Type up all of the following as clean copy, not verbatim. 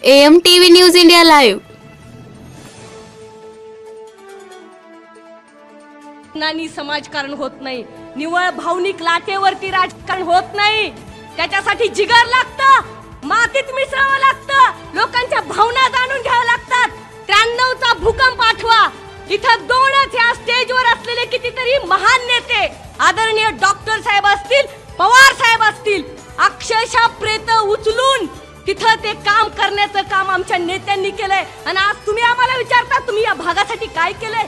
AMTV news India live. नानी समाजकारण होत नाही, निवळ भावनिक लाटेवरती राजकारण होत नाही। त्याच्यासाठी जिगर लागतं, मातीत मिसळावं लागतं, लोकांच्या भावना जाणून घ्याव्या लागतात। 93 चा भूकंप आठवा, इथं दोनच या स्टेजवर असलेले कितीतरी महान नेते, आदरणीय डॉक्टर साहेब असतील, पवार साहेब असतील, अक्षरशः प्रेत उचलून तिथं ते काम करण्याचं काम आमच्या नेत्यांनी केलंय। आणि आज तुम्ही आम्हाला विचारता तुम्ही या भागासाठी काय केलंय?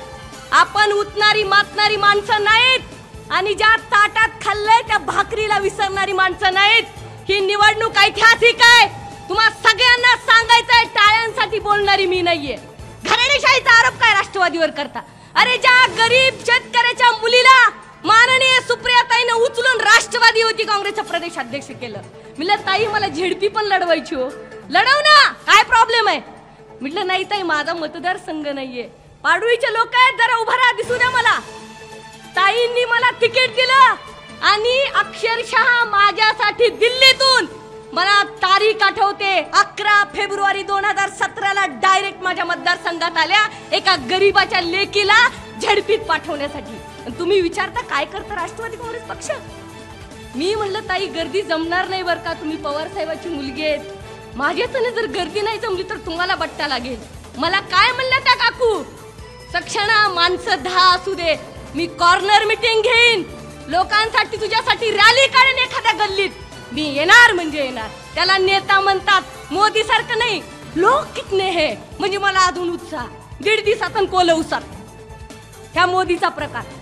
आपण उतणारी मातणारी माणसं नाहीत आणि ज्या ताटात खाल्लंय त्या भाकरीला विसरणारी माणसं नाहीत। ही निवडणूक ऐतिहासिक आहे, तुम्हा सगळ्यांना सांगायचंय, टाळ्यांसाठी बोलणारी मी नाहीये। घराणेशाहीचा आरोप काय राष्ट्रवादीवर करता? अरे ज्या गरीब शेतकऱ्याच्या मुलीला माननीय सुप्रियाताईने उचलून राष्ट्रवादी युवती काँग्रेसचा प्रदेश अध्यक्ष केलं। म्हटलं ताई मला झेडपी पण लढवायची हो, लढव ना, काय प्रॉब्लेम आहे? म्हटलं नाही ताई माझा मतदारसंघ नाहीये, पाडवीचे लोक आहेत, जरा उभा राहा, दिसू द्या मला। ताईंनी मला तिकीट दिलं आणि अक्षरशः माझ्यासाठी दिल्लीतून मला तारीख आठवते 11 फेब्रुवारी 2017 ला डायरेक्ट माझ्या मतदारसंघात आल्या एका गरीबाच्या लेकीला झडपीत पाठवण्यासाठी। तुम्ही विचारता काय करता राष्ट्रवादी काँग्रेस पक्ष? मी म्हणलं ताई गर्दी जमणार नाही बर का, तुम्ही पवार साहेबाची मुलगी आहेत, माझ्यातून जर गर्दी नाही जमली तर तुम्हाला बट्टा लागेल। मला काय म्हणलं त्या काकू, सक्षणा माणसं 10 असू दे, मी कॉर्नर मीटिंग घेईन, लोकांसाठी तुझ्यासाठी रॅली काढेन एखाद्या गल्लीत, मी येणार म्हणजे येणार। त्याला नेता म्हणतात, मोदी सारखं नाही, लोक कितने है म्हणजे मला अजून उत्साह, 1.5 दिवसात कोल उसात ह्या मोदीचा प्रकार।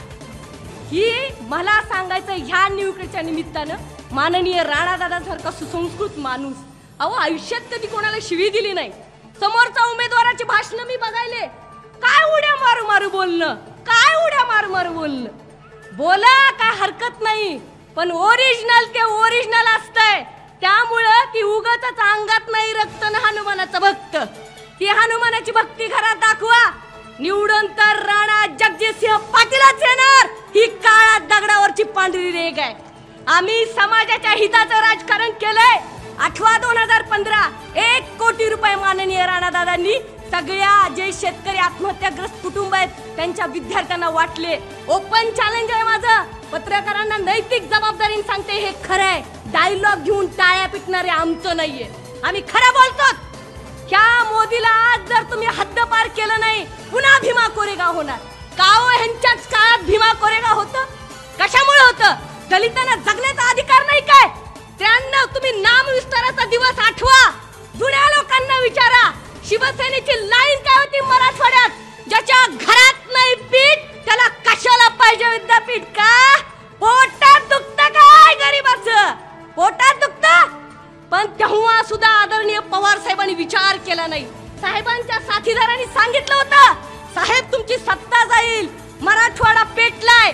ही मला सांगायचं ह्या निवडणुकीच्या निमित्तानं माननीय राणादादा सारखा सुसंस्कृत माणूस, अहो आयुष्यात कधी कोणाला शिवी दिली नाही। समोरच्या उमेदवाराची भाषण मी बघायले, काय उड्या मारू मारू बोलणं, काय उड्या मारू मारू बोलणं, बोला काय हरकत नाही, पण ओरिजिनल ते ओरिजिनल असतंय, त्यामुळं ती उगाचच अंगात नाही रक्त न हनुमानाचं भक्त, ती हनुमानाची भक्ती घरात दाखवा, निवडून तर राणा जगजितसिंह पाटीलच येणार, ही काळा दगडावरची पांढरी रेघ आहे। आम्ही समाजाच्या हिताचं राजकारण केलंय। 2015 1 कोटी रुपये माननीय राणादादांनी सगळ्या जे शेतकरी आत्महत्याग्रस्त कुटुंब आहेत त्यांच्या विद्यार्थ्यांना वाटले। ओपन चॅलेंज आहे माझं, पत्रकारांना नैतिक जबाबदारीने सांगते, हे खरं आहे, डायलॉग घेऊन टाळ्या पिटणारे आमचं नाहीये, आम्ही खरं बोलतो। ह्या मोदीला आज जर तुम्ही हद्दपार केलं नाही, पुन्हा भीमा कोरेगाव होणार। काओ ह्यांच्याच काळात भीमा कोरेगाव होतं, कशामुळे होतं? दलितांना जगण्याचा अधिकार नाही काय? 93 तुम्ही नाम विस्ताराचा दिवस आठवा, जुन्या लोकांना विचारा, शिवसेनेची लाईन काय होती मराठवाड्यात, ज्याच्या घरात नाही पीठ त्याला कशाला पाहिजे विद्यापीठ? का पोटात दुखतं काय गरीबाचं? पोटात दुखतं, पण तेव्हा सुद्धा आदरणीय पवार साहेबांनी विचार केला नाही। साहेबांच्या साथीदारांनी सांगितलं होतं, साहेब तुमची सत्ता जाईल, मराठवाडा पेटलाय,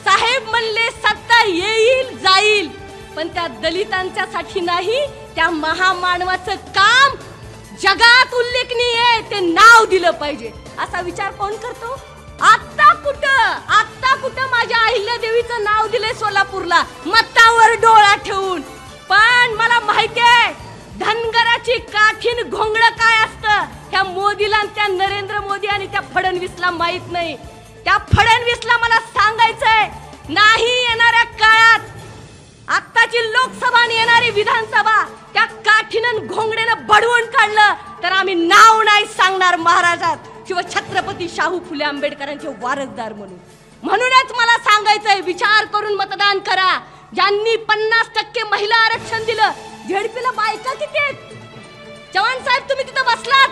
साहेब म्हणले सत्ता येईल जाईल, पण त्या दलितांच्या साठी नाही, त्या महामानवाचं काम जगात उल्लेखनीय आहे, ते नाव दिलं पाहिजे, असा विचार कोण करतो? आता कुठं माझ्या अहिल्यादेवीचं नाव दिलंय सोलापूरला मतावर डोळा ठेवून। पण मला माहिती आहे धनगराची काठीण घोंगड काय असतं, त्या मोदीला, त्या नरेंद्र मोदी आणि त्या फडणवीसला माहित नाही। त्या फडणवीसला मला सांगायचंय, नाही येणाऱ्या काळात आत्ताची लोकसभा आणि येणारी विधानसभा त्या काठीनं घोंगड्यानं बडवून काढलं तर आम्ही नाव नाही सांगणार महाराजात, शिव छत्रपती शाहू फुले आंबेडकरांचे वारसदार म्हणून। म्हणूनच मला सांगायचंय, विचार करून मतदान करा। ज्यांनी 50% महिला आरक्षण दिलं, झेडपीला बायका किती आहेत? चव्हाण साहेब तुम्ही तिथं बसलात,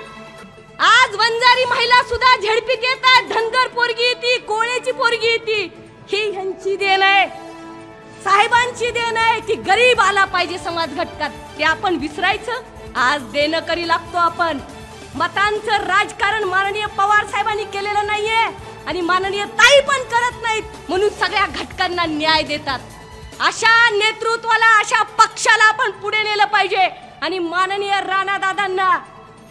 आज वंजारी महिला सुद्धा झेडपीत येतात, धनगर पोरगी येते, कोळेची पोरगी येते, ही ह्यांची देण आहे, साहेबांची देण आहे। ती गरीब आला पाहिजे समाज घटकात, ते आपण विसरायचं? आज देणं करी लागतो आपण। मतांचं राजकारण माननीय पवार साहेबांनी केलेलं नाहीये आणि माननीय ताई पण करत नाहीत, म्हणून सगळ्या घटकांना न्याय देतात। अशा नेतृत्वाला, अशा पक्षाला आपण पुढे नेलं पाहिजे आणि माननीय राणादादांना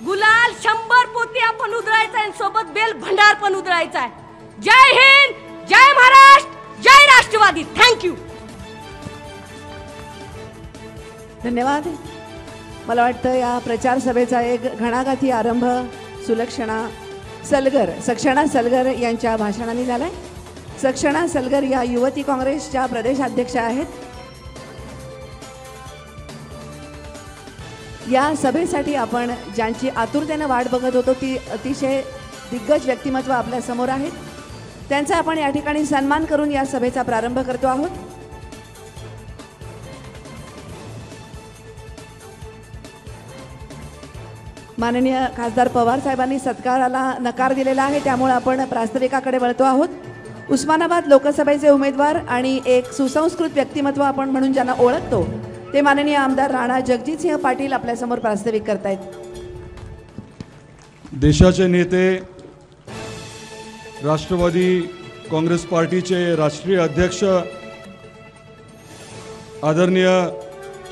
गुलाल 100 पोती आपण उधळायचा आहे, सोबत बेल भंडार पण उधळायचा आहे। जय हिंद, जय महाराष्ट्र, जय राष्ट्रवादी। थँक्यू, धन्यवाद। मला वाटतं या प्रचार सभेचा एक घणाघाती आरंभ सक्षणा सलगर यांच्या भाषणाने झालाय। सक्षणा सलगर या युवती काँग्रेसच्या प्रदेशाध्यक्षा आहेत। या सभेसाठी आपण ज्यांची आतुरतेने वाट बघत होतो ती अतिशय दिग्गज व्यक्तिमत्व आपल्या समोर आहेत। त्यांचा आपण या ठिकाणी सन्मान करून या सभेचा प्रारंभ करतो आहोत। माननीय खासदार पवार साहेबांनी सत्काराला नकार दिलेला आहे, त्यामुळे आपण प्रास्ताविकाकडे वळतो आहोत। उस्मानाबाद लोकसभेचे उमेदवार आणि एक सुसंस्कृत व्यक्तिमत्व आपण म्हणून ज्यांना ओळखतो ते माननीय आमदार राणा जगजितसिंह पाटील आपल्यासमोर प्रास्ताविक करतायत। देशाचे नेते, राष्ट्रवादी काँग्रेस पार्टीचे राष्ट्रीय अध्यक्ष आदरणीय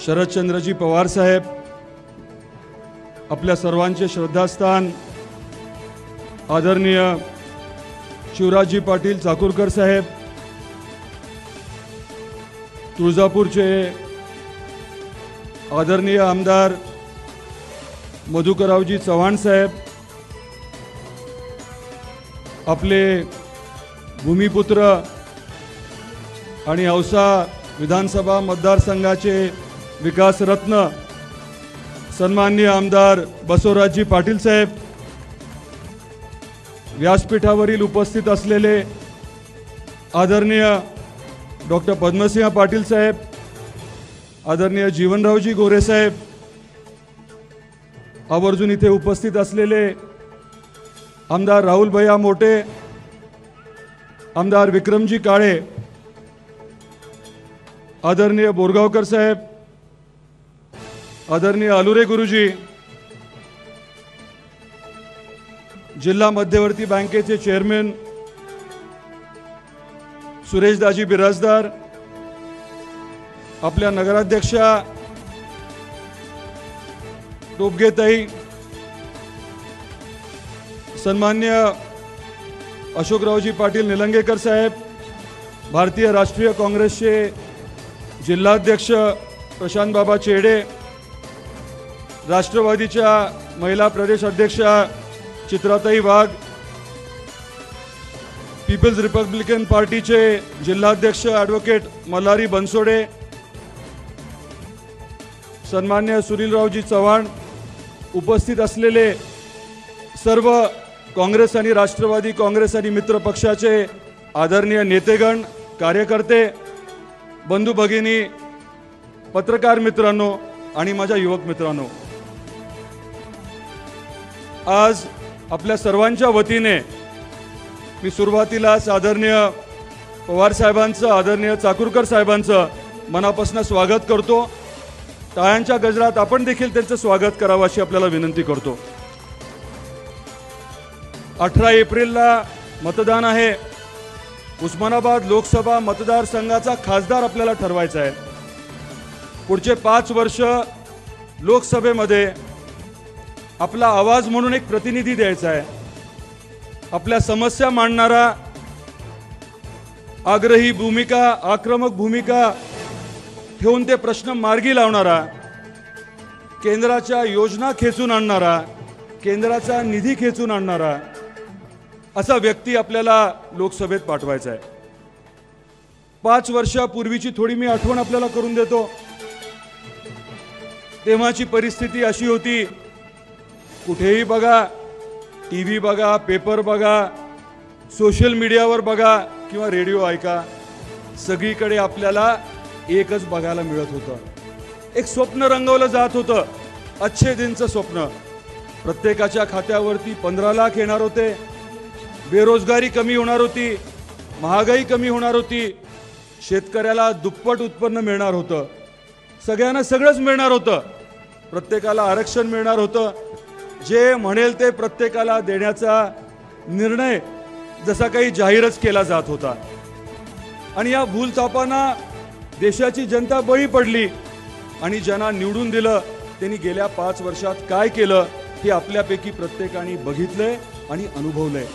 शरदचंद्रजी पवार साहेब, आपल्या सर्वांचे श्रद्धास्थान आदरणीय शिवराजजी पाटील चाकूरकर साहेब, तुळजापूरचे आदरणीय आमदार मधुकररावजी चव्हाण साहेब, आपले भूमिपुत्र आणि औसा विधानसभा मतदारसंघाचे विकास रत्न सन्माननीय आमदार बसवराजजी पाटील साहेब, व्यासपीठावरील उपस्थित असलेले आदरणीय डॉक्टर पद्मसिंह पाटील साहेब, आदरणीय जीवनरावजी गोरे साहेब, आवर्जून इथे उपस्थित असलेले आमदार राहुल भैया मोटे, आमदार विक्रमजी काळे, आदरणीय बोरगावकर साहेब, आदरणीय अलुरे गुरुजी, जिल्हा मध्यवर्ती बँकेचे चेअरमन सुरेशदाजी बिराजदार, आपल्या नगराध्यक्षा टोपगेताई, सन्मान्य अशोकरावजी पाटील निलंगेकर साहेब, भारतीय राष्ट्रीय काँग्रेसचे जिल्हाध्यक्ष प्रशांत बाबा चेडे, राष्ट्रवादीच्या महिला प्रदेश अध्यक्षा चित्राताई वाघ, पीपल्स रिपब्लिकन पार्टीचे जिल्हाध्यक्ष ॲडव्होकेट मल्हारी बनसोडे, सन्मान्य सुनीलरावजी चव्हाण, उपस्थित असलेले सर्व काँग्रेस आणि राष्ट्रवादी काँग्रेस आणि मित्र पक्षाचे आदरणीय नेतेगण, कार्यकर्ते, बंधू भगिनी, पत्रकार मित्रांनो आणि माझ्या युवक मित्रांनो, आज आपल्या सर्वांच्या वतीने मी सुरुवातीलाच आदरणीय पवार साहेबांचं, आदरणीय चाकूरकर साहेबांचं मनापासून स्वागत करतो। टाळ्यांच्या गजरात आपण देखील त्यांचं स्वागत करावं अशी आपल्याला विनंती करतो। 18 एप्रिलला मतदान आहे। उस्मानाबाद लोकसभा मतदारसंघाचा खासदार आपल्याला ठरवायचा आहे। पुढचे 5 वर्ष लोकसभेमध्ये आपला आवाज म्हणून एक प्रतिनिधी द्यायचा आहे। आपल्या समस्या मांडणारा, आग्रही भूमिका, आक्रमक भूमिका ठेवून ते प्रश्न मार्गी लावणारा, केंद्राच्या योजना खेचून आणणारा, केंद्राचा निधी खेचून आणणारा असा व्यक्ती आपल्याला लोकसभेत पाठवायचा आहे। 5 वर्षापूर्वीची थोडी मी आठवण आपल्याला करून देतो। तेव्हाची परिस्थिती अशी होती, कुठेही बघा, टीव्ही बघा, पेपर बघा, सोशल मीडियावर बघा किंवा रेडिओ ऐका, सगळीकडे आपल्याला एकच बघायला मिळत होतं। एक स्वप्न रंगवलं जात होतं, अच्छे दिनचं स्वप्न। प्रत्येकाच्या खात्यावरती 15 लाख येणार होते, बेरोजगारी कमी होणार होती, महागाई कमी होणार होती, शेतकऱ्याला दुप्पट उत्पन्न मिळणार होतं, सगळ्यांना सगळंच मिळणार होतं, प्रत्येकाला आरक्षण मिळणार होतं। जे म्हणेल ते प्रत्येकाला देण्याचा निर्णय जसा काही जाहीरच केला जात होता। आणि या भूलथापांना देशाची जनता बळी पडली आणि ज्यांना निवडून दिलं त्यांनी गेल्या 5 वर्षात काय केलं हे आपल्यापैकी प्रत्येकाने बघितलंय आणि अनुभवलंय।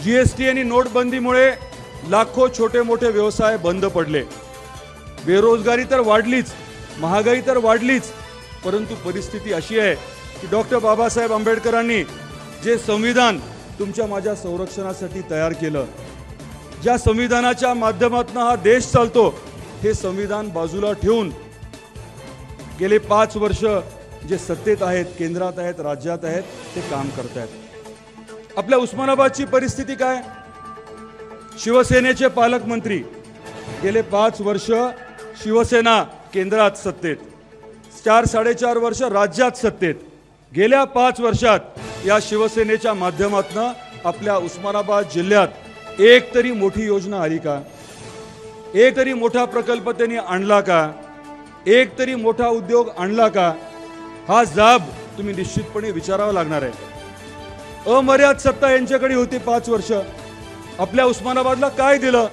जीएसटी आणि नोटबंदीमुळे लाखो छोटे मोठे व्यवसाय बंद पडले, बेरोजगारी तर वाढलीच, महागाई तर वाढलीच, परंतु परिस्थिती अशी आहे की डॉक्टर बाबासाहेब आंबेडकरांनी जे संविधान तुमच्या माझ्या संरक्षणासाठी तयार केलं, ज्या संविधानाच्या माध्यमातून हा देश चालतो, हे संविधान बाजूला ठेवून गेले 5 वर्ष जे सत्तेत आहेत, केंद्रात आहेत, राज्यात आहेत, ते काम करत आहेत. आपल्या उस्मानाबादची परिस्थिती काय? शिवसेनेचे पालकमंत्री गेले 5 वर्ष शिवसेना केंद्रात सत्तेत, 4-4.5 वर्ष राज्यात सत्तेत. गेल्या 5 वर्षात या शिवसेनेच्या माध्यमातून आपल्या उस्मानाबाद जिल्ह्यात एक तरी मोठी योजना आली का? एक तरी मोठा प्रकल्प त्यांनी आणला का? एक तरी मोठा उद्योग आणला का? हा जाब तुम्ही निश्चितपणे विचारावा लागणार आहे. अमर्याद सत्ता यांच्याकडे होती 5 वर्ष. आपल्या उस्मानाबादला काय दिलं?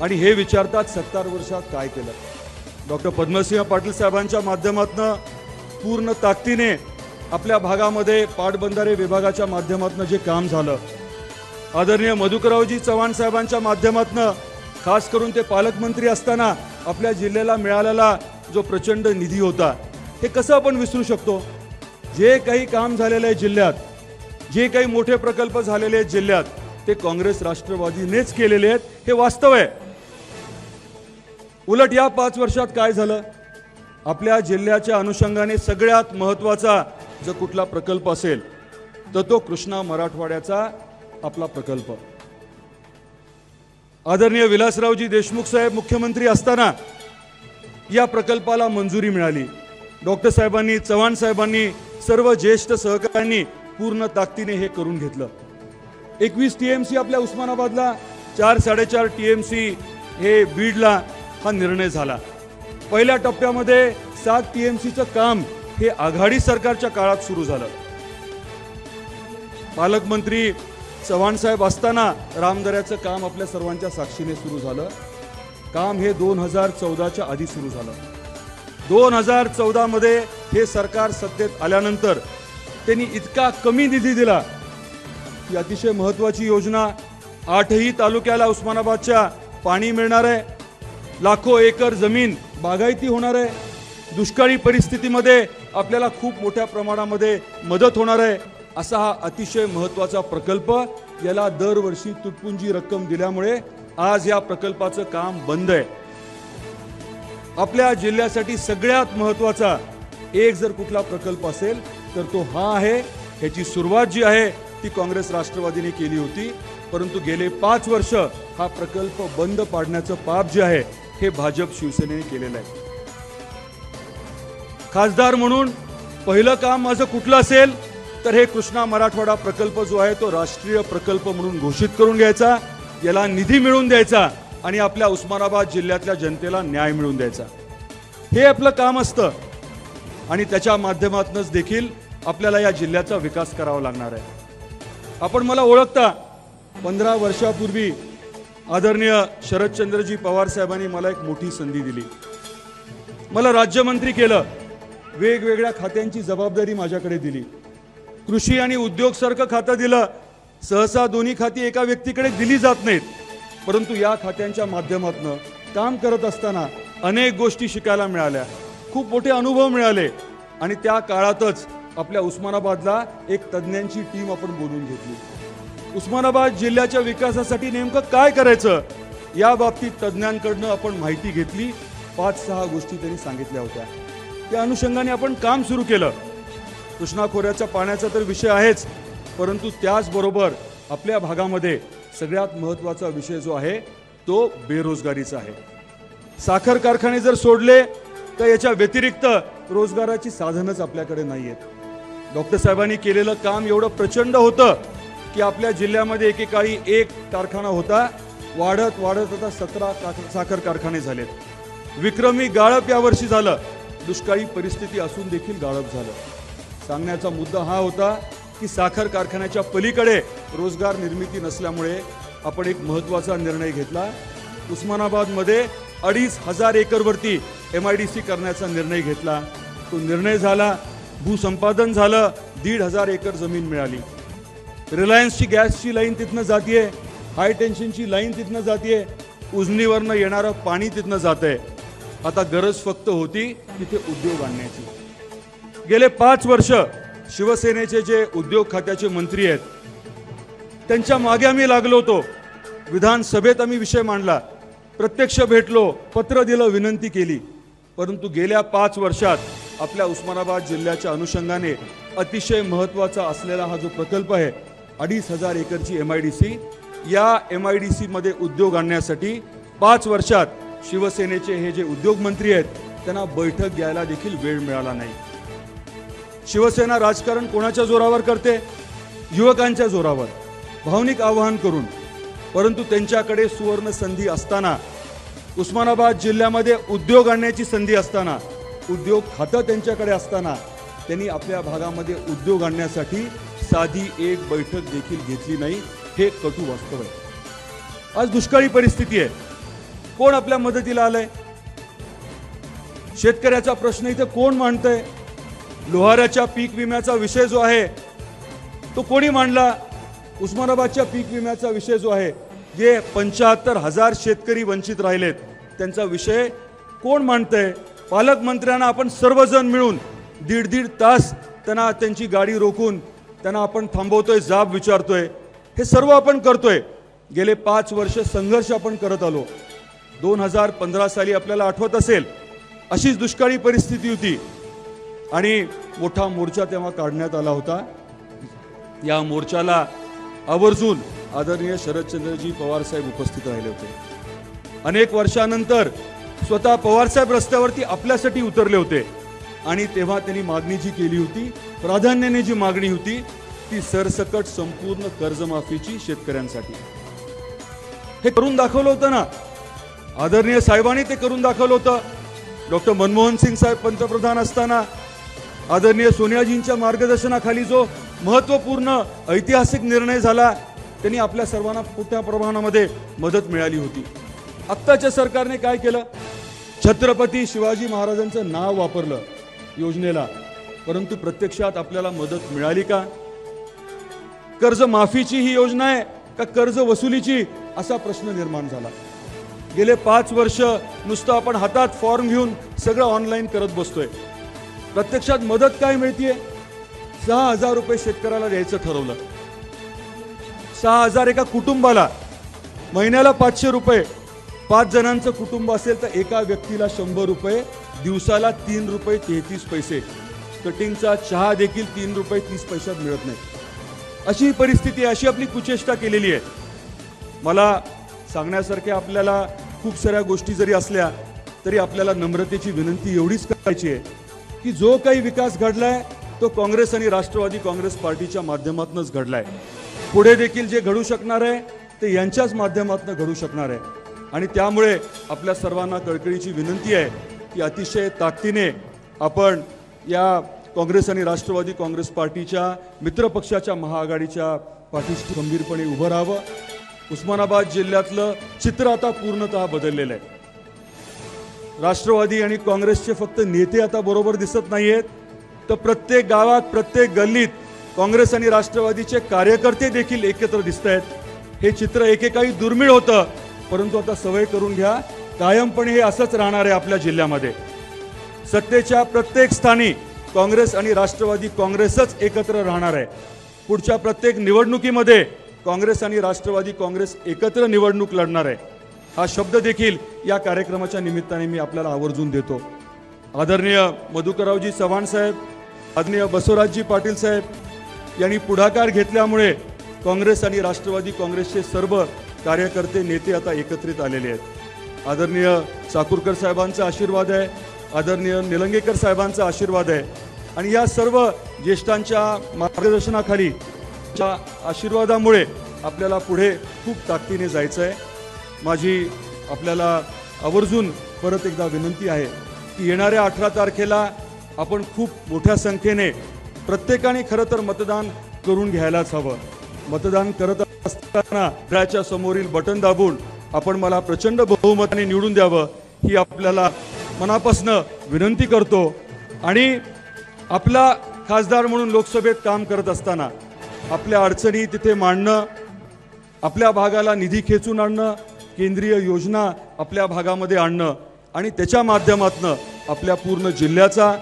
आणि हे विचारतात 70 वर्षात काय केलं? डॉक्टर पद्मसिंह पाटील साहेबांच्या माध्यमातून पूर्ण ताकदीने आपल्या भागामध्ये पाटबंधारे विभागाच्या माध्यमातून जे काम झालं, आदरणीय मधुकररावजी चव्हाण साहेबांच्या माध्यमातून, खास करून ते पालकमंत्री असताना आपल्या जिल्ह्याला मिळालेला जो प्रचंड निधी होता, हे कसं आपण विसरू शकतो? जे काही काम झालेलं आहे जिल्ह्यात, जे काही मोठे प्रकल्प झालेले आहेत जिल्ह्यात, ते काँग्रेस राष्ट्रवादीनेच केलेले आहेत, हे वास्तव आहे. उलट या 5 वर्षात काय झालं? आपल्या जिल्ह्याच्या अनुषंगाने सगळ्यात महत्त्वाचा जर कुठला प्रकल्प असेल तर तो कृष्णा मराठवाड्याचा आपला प्रकल्प. आदरणीय विलासरावजी देशमुख साहेब मुख्यमंत्री असताना या प्रकल्पाला मंजुरी मिळाली. डॉक्टर साहेबांनी, चव्हाण साहेबांनी, सर्व ज्येष्ठ सहकाऱ्यांनी पूर्ण ताकदीने हे करून घेतलं. 21 TMC आपल्या उस्मानाबादला, 4-4.5 TMC हे बीडला हा निर्णय झाला. पहिल्या टप्प्यामध्ये 7 TMCचं काम हे आघाडी सरकारच्या काळात सुरू झालं. पालकमंत्री चव्हाण साहेब असताना रामदऱ्याचं काम आपल्या सर्वांच्या साक्षीने सुरू झालं. काम हे 2014च्या आधी सुरू झालं. 2014 मध्ये हे सरकार सत्तेत आल्यानंतर त्यांनी इतका कमी निधी दिला की अतिशय महत्त्वाची योजना, 8ही तालुक्याला उस्मानाबादच्या पाणी मिळणार आहे, लाखो एकर जमीन बागायती होणार आहे, दुष्काळी परिस्थितीमध्ये आपल्याला खूप मोठ्या प्रमाणामध्ये मदत होणार आहे, असा हा अतिशय महत्त्वाचा प्रकल्प. याला दरवर्षी तुटपुंजी रक्कम दिल्यामुळे आज या प्रकल्पाचं काम बंद आहे. आपल्या जिल्ह्यासाठी सगळ्यात महत्त्वाचा एक जर कुठला प्रकल्प असेल तर तो हा आहे. ह्याची सुरुवात जी आहे ती काँग्रेस राष्ट्रवादीने केली होती, परंतु गेले 5 वर्ष हा प्रकल्प बंद पाडण्याचं पाप जे आहे हे भाजप शिवसेनेने केलेलं आहे. खासदार म्हणून पहिलं काम माझं कुठलं असेल तर हे कृष्णा मराठवाडा प्रकल्प जो आहे तो राष्ट्रीय प्रकल्प म्हणून घोषित करून घ्यायचा, याला निधी मिळवून द्यायचा आणि आपल्या उस्मानाबाद जिल्ह्यातल्या जनतेला न्याय मिळवून द्यायचा. हे आपलं काम असतं आणि त्याच्या माध्यमातूनच देखील आपल्याला या जिल्ह्याचा विकास करावा लागणार आहे. आपण मला ओळखता. 15 वर्षापूर्वी आदरणीय शरदचंद्रजी पवार साहेबांनी मला एक मोठी संधी दिली. मला राज्यमंत्री केलं, वेगवेगळ्या खात्यांची जबाबदारी माझ्याकडे दिली. कृषी आणि उद्योग सारखं खातं दिलं. सहसा दोन्ही खाती एका व्यक्तीकडे दिली जात नाहीत, परंतु या खात्यांच्या माध्यमातून काम करत असताना अनेक गोष्टी शिकायला मिळाल्या, खूप मोठे अनुभव मिळाले आणि त्या काळातच आपल्या उस्मानाबादला एक तज्ज्ञांची टीम आपण बोलून घेतली. उस्मानाबाद जिल्ह्याच्या विकासासाठी नेमकं काय करायचं या बाबतीत तज्ज्ञांकडनं आपण माहिती घेतली. 5-6 गोष्टी त्यांनी सांगितल्या होत्या. त्या अनुषंगाने आपण काम सुरू केलं. कृष्णा खोऱ्याच्या पाण्याचा तर विषय आहेच, परंतु त्याचबरोबर आपल्या भागामध्ये सगळ्यात महत्त्वाचा विषय जो आहे तो बेरोजगारीचा आहे. साखर कारखाने जर सोडले तर याच्या व्यतिरिक्त रोजगाराची साधनच आपल्याकडे नाही आहेत. डॉक्टर साहेबांनी केलेलं काम एवढं प्रचंड होतं की आपल्या जिल्ह्यामध्ये एकेकाळी 1 कारखाना होता, वाढत वाढत आता 17 साखर कारखाने झालेत. विक्रमी गाळप यावर्षी झालं. दुष्काळी परिस्थिती असून देखील गाळप झालं. सांगण्याचा मुद्दा हा होता की साखर कारखान्याच्या पलीकडे रोजगार निर्मिती नसल्यामुळे आपण एक महत्त्वाचा निर्णय घेतला. उस्मानाबादमध्ये 2,500 एकरवरती MIDC करण्याचा निर्णय घेतला. तो निर्णय झाला, भूसंपादन झालं, 1,500 एकर जमीन मिळाली. रिलायन्सची गॅसची लाईन तिथनं जातीये, हाय टेन्शनची लाईन तिथनं जातीये, उजनीवरनं येणारं पाणी तिथनं जातंय. आता गरज फक्त होती तिथे उद्योग आणण्याची. गेले 5 वर्ष शिवसेनेचे जे उद्योग खात्याचे मंत्री आहेत त्यांच्या मागे आम्ही लागलो होतो. विधानसभेत आम्ही विषय मांडला, प्रत्यक्ष भेटलो, पत्र दिलं, विनंती केली. परंतु गेल्या 5 वर्षात आपल्या उस्मानाबाद जिल्ह्याच्या अनुषंगाने अतिशय महत्त्वाचा असलेला हा जो प्रकल्प आहे 2,500 एकरची MIDC, या MIDC मध्ये उद्योग आणण्यासाठी 5 वर्षात शिवसेनेचे हे जे उद्योग मंत्री आहेत त्यांना बैठक घ्यायला देखील वेळ मिळाला नाही. शिवसेना राजकारण कोणाच्या जोरावर करते? युवकांच्या जोरावर, भावनिक आवाहन करून. परंतु त्यांच्याकडे सुवर्ण संधी असताना, उस्मानाबाद जिल्ह्यामध्ये उद्योग आणण्याची संधी असताना, उद्योग खातं त्यांच्याकडे असताना त्यांनी आपल्या भागामध्ये उद्योग आणण्यासाठी साधी एक बैठक देखील घेतली नाही. हे कटू वास्तव आहे. आज दुष्काळी परिस्थिती आहे. कोण आपल्या मदतीला आलंय? शेतकऱ्याचा प्रश्न इथे कोण मांडतंय? लोहाराच्या पीक विम्याचा विषय जो आहे तो कोणी मांडला? उस्मानाबादच्या पीक विम्याचा विषय जो आहे, जे 75,000 शेतकरी वंचित राहिलेत, त्यांचा विषय कोण मांडतंय? पालकमंत्र्यांना आपण सर्वजण मिळून 1.5 तास त्यांना त्यांची गाडी रोखून त्यांना आपण थांबवतोय, जाब विचारतोय. हे सर्व आपण करतोय. गेले 5 वर्ष संघर्ष आपण करत आलो. 2015 साली आपल्याला आठवत असेल अशीच दुष्काळी परिस्थिती होती आणि मोठा मोर्चा तेव्हा काढण्यात आला होता. या मोर्चाला आवर्जून आदरणीय शरदचंद्रजी पवार साहेब उपस्थित राहिले होते. अनेक वर्षानंतर स्वतः पवार साहेब रस्त्यावरती आपल्यासाठी उतरले होते आणि तेव्हा त्यांनी मागणी जी केली होती, प्राधान्याने जी मागणी होती ती सरसकट संपूर्ण कर्जमाफीची शेतकऱ्यांसाठी. हे करून दाखवलं होतं ना, आदरणीय साहेबांनी ते करून दाखवलं होतं. डॉक्टर मनमोहन सिंग साहेब पंतप्रधान असताना आदरणीय सोनियाजींच्या मार्गदर्शनाखाली जो महत्त्वपूर्ण ऐतिहासिक निर्णय झाला, त्यांनी आपल्या सर्वांना मोठ्या प्रमाणामध्ये मदत मिळाली होती. आत्ताच्या सरकारने काय केलं? छत्रपती शिवाजी महाराजांचं नाव वापरलं योजनेला, परंतु प्रत्यक्षात आपल्याला मदत मिळाली का? कर्ज माफीची ही योजना आहे का कर्ज वसुलीची, असा प्रश्न निर्माण झाला. गेले 5 वर्ष नुसतं आपण हातात फॉर्म घेऊन सगळं ऑनलाईन करत बसतोय. प्रत्यक्षात मदत काय मिळतीये? 6,000 रुपये शेतकऱ्याला द्यायचं ठरवलं. 6,000 एका कुटुंबाला, महिन्याला 500 रुपये. 5 जणांचं कुटुंब असेल तर एका व्यक्तीला 100 रुपये, दिवसाला 3 रुपये 33 पैसे. कटिंगचा चहा देखील 3 रुपये 30 पैशात मिळत नाही. अशी परिस्थिती, अशी आपली कुचेष्टा केलेली आहे. मला सांगण्यासारख्या आपल्याला खूप साऱ्या गोष्टी जरी असल्या तरी आपल्याला नम्रतेची विनंती एवढीच करायची आहे की जो काही विकास घडलाय तो काँग्रेस आणि राष्ट्रवादी काँग्रेस पार्टीच्या माध्यमातूनच घडलाय. पुढे देखील जे घडू शकणार आहे ते यांच्याच माध्यमातून घडू शकणार आहे. आणि त्यामुळे आपल्या सर्वांना कळकळीची विनंती आहे की अतिशय ताकदीने आपण या काँग्रेस आणि राष्ट्रवादी काँग्रेस पार्टीच्या मित्रपक्षाच्या महाआघाडीच्या पाठीशी खंबीरपणे उभं राहावं. उस्मानाबाद जिल्ह्यातलं चित्र आता पूर्णतः बदललेलं आहे. राष्ट्रवादी आणि काँग्रेसचे फक्त नेते आता बरोबर दिसत नाहीयेत, तर प्रत्येक गावात, प्रत्येक गल्लीत काँग्रेस आणि राष्ट्रवादीचे कार्यकर्ते देखील एकत्र दिसत आहेत. हे चित्र एकेकाळी दुर्मिळ होतं, परंतु आता सवय करून घ्या, कायमपणे हे असंच राहणार आहे. आपल्या जिल्ह्यामध्ये सत्तेच्या प्रत्येक स्थानी काँग्रेस आणि राष्ट्रवादी काँग्रेसच एकत्र राहणार आहे. पुढच्या प्रत्येक निवडणुकीमध्ये काँग्रेस आणि राष्ट्रवादी काँग्रेस एकत्र निवडणूक लढणार आहे. हा शब्द देखील या कार्यक्रमाच्या निमित्ताने मी आपल्याला आवर्जून देतो. आदरणीय मधुकररावजी चव्हाण साहेब, आदरणीय बसवराजजी पाटील साहेब यांनी पुढाकार घेतल्यामुळे काँग्रेस आणि राष्ट्रवादी काँग्रेसचे सर्व कार्यकर्ते, नेते आता एकत्रित आलेले आहेत. आदरणीय चाकूरकर साहेबांचा आशीर्वाद आहे, आदरणीय निलंगेकर साहेबांचा आशीर्वाद आहे आणि या सर्व ज्येष्ठांच्या मार्गदर्शनाखाली आशीर्वादामुळे आपल्याला पुढे खूप ताकदीने जायचं आहे. माझी आपल्याला आवर्जून परत एकदा विनंती आहे की येणाऱ्या 18 तारखेला आपण खूप मोठ्या संख्येने प्रत्येकाने खरं तर मतदान करून घ्यायलाच हवं. मतदान करत असताना घड्याळाच्या समोरील बटन दाबून आपण मला प्रचंड बहुमताने निवडून द्यावं ही आपल्याला मनापासून विनंती करतो. आणि आपला खासदार म्हणून लोकसभेत काम करत असताना आपल्या अडचणी तिथे मांडणं, आपल्या भागाला निधी खेचून आणणं, केंद्रीय योजना आपल्या भागामध्ये आणणं आणि त्याच्या माध्यमातून आपल्या पूर्ण जिल्ह्याचा,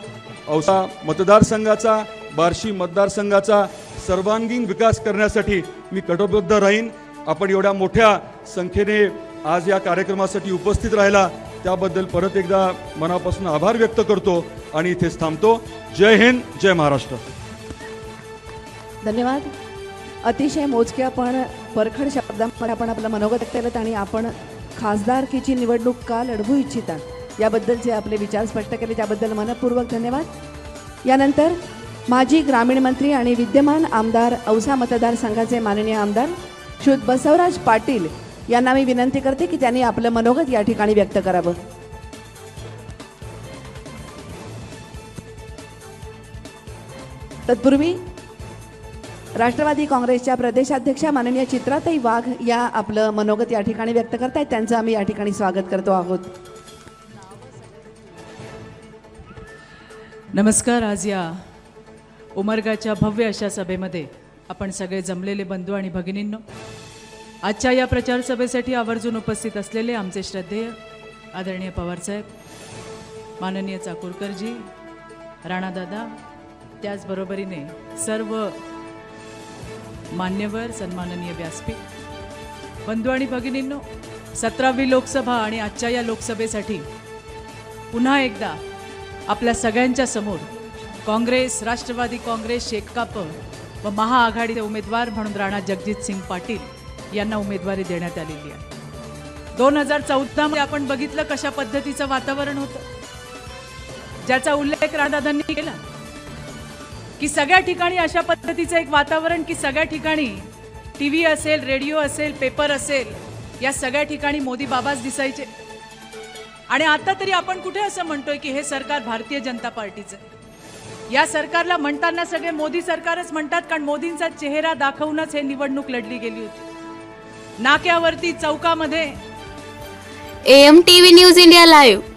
औसा मतदारसंघाचा, बार्शी मतदारसंघाचा सर्वांगीण विकास करण्यासाठी मी कटिबद्ध राहीन. आपण एवढ्या मोठ्या संख्येने आज या कार्यक्रमासाठी उपस्थित राहिला त्याबद्दल परत एकदा मनापासून आभार व्यक्त करतो आणि इथेच थांबतो. जय हिंद, जय महाराष्ट्र. धन्यवाद. अतिशय मोजक्या पण परखड शब्दांमध्ये आपण आपलं मनोगत केलं आणि आपण खासदारकीची निवडणूक का लढवू इच्छिता याबद्दलचे आपले विचार स्पष्ट केले त्याबद्दल मनपूर्वक धन्यवाद. यानंतर माजी ग्रामीण मंत्री आणि विद्यमान आमदार औसा मतदारसंघाचे माननीय आमदार श्री बसवराज पाटील यांना मी विनंती करते की त्यांनी आपलं मनोगत या ठिकाणी व्यक्त करावं. तत्पूर्वी राष्ट्रवादी काँग्रेसच्या प्रदेशाध्यक्षा माननीय चित्राताई वाघ या आपलं मनोगत या ठिकाणी व्यक्त करतायत. त्यांचं आम्ही या ठिकाणी स्वागत करतो आहोत. नमस्कार. आज या उमरगाच्या भव्य अशा सभेमध्ये आपण सगळे जमलेले बंधू आणि भगिनींनो, आजच्या या प्रचार सभेसाठी आवर्जून उपस्थित असलेले आमचे श्रद्धेय आदरणीय पवारसाहेब, माननीय चाकूरकरजी, राणादादा, त्याचबरोबरीने सर्व मान्यवर सन्माननीय व्यासपीठ, बंधू आणि भगिनींनो, 17वी लोकसभा आणि आजच्या या लोकसभेसाठी पुन्हा एकदा आपल्या सगळ्यांच्या समोर काँग्रेस, राष्ट्रवादी काँग्रेस, शेकाप व महाआघाडीचे उमेदवार म्हणून राणा जगजितसिंग पाटील यांना उमेदवारी देण्यात आलेली आहे. 2014 मध्ये आपण बघितलं कशा पद्धतीचं वातावरण होतं, ज्याचा उल्लेख राणादादांनी केला की सगळ्या ठिकाणी अशा पद्धतीचं एक वातावरण की सगळ्या ठिकाणी टीव्ही असेल, रेडिओ असेल, पेपर असेल, या सगळ्या ठिकाणी मोदी बाबाच दिसायचे. आणि आता तरी आपण कुठे असं म्हणतोय की हे सरकार भारतीय जनता पार्टीचं. या सरकारला म्हणताना सगळे मोदी सरकारच म्हणतात, कारण मोदींचा चेहरा दाखवूनच हे निवडणूक लढली गेली होती. नाक्यावरती, चौकामध्ये. AMTV news India live.